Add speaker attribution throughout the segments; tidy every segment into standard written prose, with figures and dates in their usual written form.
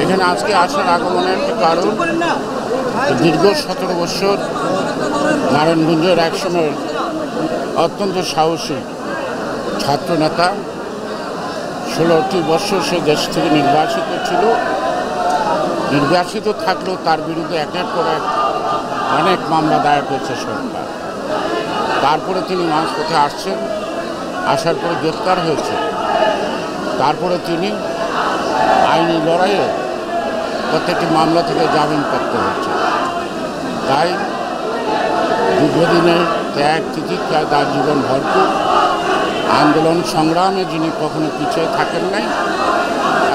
Speaker 1: এখানে আজকে আসার আগমনের একটি কারণ, দীর্ঘ 17 বছর নারায়ণগঞ্জের একসময় অত্যন্ত সাহসী ছাত্রনেতা, 16টি বছর সে দেশ থেকে নির্বাসিত ছিল। নির্বাসিত থাকলেও তার বিরুদ্ধে একের পর এক অনেক মামলা দায়ের করেছে সরকার। তারপরে তিনি মাঝপথে আসছেন, আসার পরে গ্রেপ্তার হয়েছে। তারপরে তিনি আইনি লড়াইয়ে প্রত্যেকটি মামলা থেকে জামিন প্রাপ্ত হচ্ছে। তাই দীর্ঘদিনের ত্যাগ তিতিক্ষায় তার জীবন ভরপুর, আন্দোলন সংগ্রামে যিনি কখনো পিছিয়ে থাকেন নাই,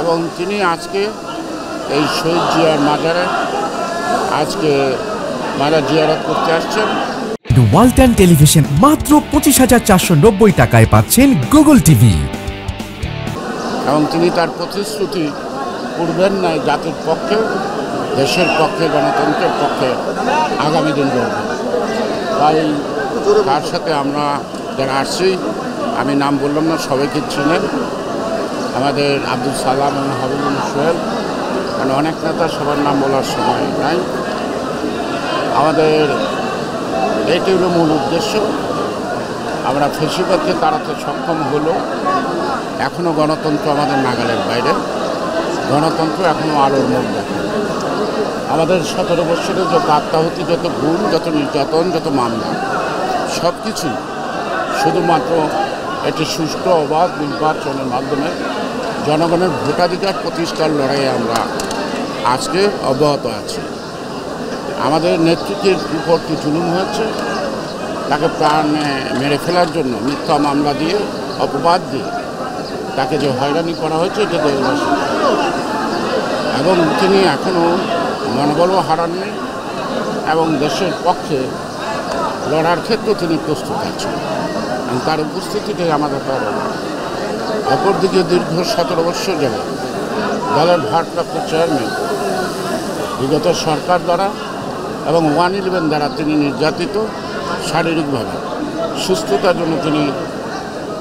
Speaker 1: এবং তিনি আজকে এই শহীদ জিয়ার মাজারে আজকে মাজার জিয়ারত করতে আসছেন।
Speaker 2: ওয়ালটন টেলিভিশন মাত্র 25,490 টাকায় পাচ্ছেন গুগল টিভি।
Speaker 1: এবং তিনি তার প্রতিশ্রুতি পূর্বের নাই জাতির পক্ষে, দেশের পক্ষে, গণতন্ত্রের পক্ষে আগামী দিন লড়বেন। তাই তার সাথে আমরা যারা আসছি, আমি নাম বললাম না, সবাইকে চিনেন, আমাদের আব্দুল সালাম এবং হাবিবুল সোহেল, মানে অনেক নেতা, সবার নাম বলার সময় নাই। আমাদের এটি হলো মূল উদ্দেশ্য। আমরা ফেসিবাদকে তাড়াতে সক্ষম হলো, এখনও গণতন্ত্র আমাদের নাগালের বাইরে, গণতন্ত্র এখনও আলোর মুখ দেখে। আমাদের 17 বছরে যত আত্মাহুতি, যত গুণ, যত নির্যাতন, যত মামলা, সব কিছু শুধুমাত্র একটি সুষ্ঠু অবাধ নির্বাচনের মাধ্যমে জনগণের ভোটাধিকার প্রতিষ্ঠার লড়াইয়ে আমরা আজকে অব্যাহত আছি। আমাদের নেতৃত্বের উপর কি জুলুম হয়েছে, তাকে প্রাণে মেরে ফেলার জন্য মিথ্যা মামলা দিয়ে, অপবাদ দিয়ে তাকে যে হয়রানি করা হয়েছে, এটা দেশবাসী, এবং তিনি এখনও মনোবলও হারাননি এবং দেশের পক্ষে লড়ার ক্ষেত্রে তিনি প্রস্তুত আছেন। তার উপস্থিতিটাই আমাদের কারণ। অপরদিকে দীর্ঘ 17 বছর যাবে দলের ভারপ্রাপ্ত চেয়ারম্যান বিগত সরকার দ্বারা এবং 111 দ্বারা তিনি নির্যাতিত, শারীরিকভাবে সুস্থতার জন্য তিনি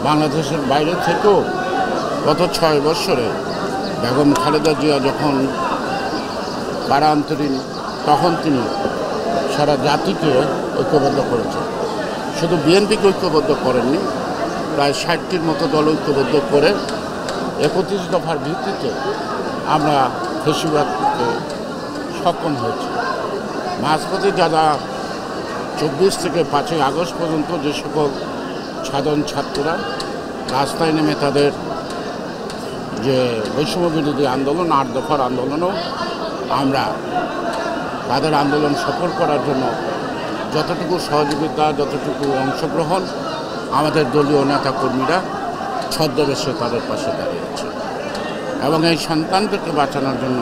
Speaker 1: বাংলাদেশের বাইরে থেকেও গত 6 বছরে বেগম খালেদা জিয়া যখন কারান্তরীণ, তখন তিনি সারা জাতিকে ঐক্যবদ্ধ করেছেন। শুধু বিএনপিকে ঐক্যবদ্ধ করেননি, প্রায় 60টির মতো দল ঐক্যবদ্ধ করে 31 দফার ভিত্তিতে আমরা ফেসিবাদকে সক্ষম হয়েছি। মাঝপথে যারা 24 থেকে 5ই আগস্ট পর্যন্ত যে সকল সাধারণ ছাত্ররা রাস্তায় নেমে তাদের যে বৈষম্য বিরোধী আন্দোলন, 8 দফার আন্দোলনও আমরা তাদের আন্দোলন সফল করার জন্য যতটুকু সহযোগিতা, যতটুকু অংশগ্রহণ, আমাদের দলীয় নেতাকর্মীরা ছদ্মবেশে তাদের পাশে দাঁড়িয়েছে। এবং এই সন্তানদেরকে বাঁচানোর জন্য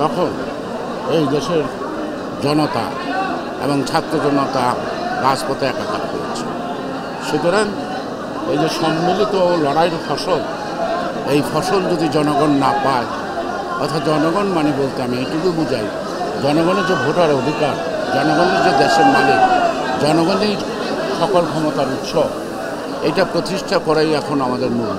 Speaker 1: তখন এই দেশের জনতা এবং ছাত্র জনতা রাজপথে একাকার করেছে। সুতরাং এই যে সম্মিলিত লড়াইয়ের ফসল, এই ফসল যদি জনগণ না পায়, অর্থাৎ জনগণ মানে বলতে আমি এইটুকু বুঝাই, জনগণের যে ভোটার অধিকার, জনগণের যে দেশের মালিক, জনগণের সকল ক্ষমতার উৎস, এটা প্রতিষ্ঠা করাই এখন আমাদের মূল।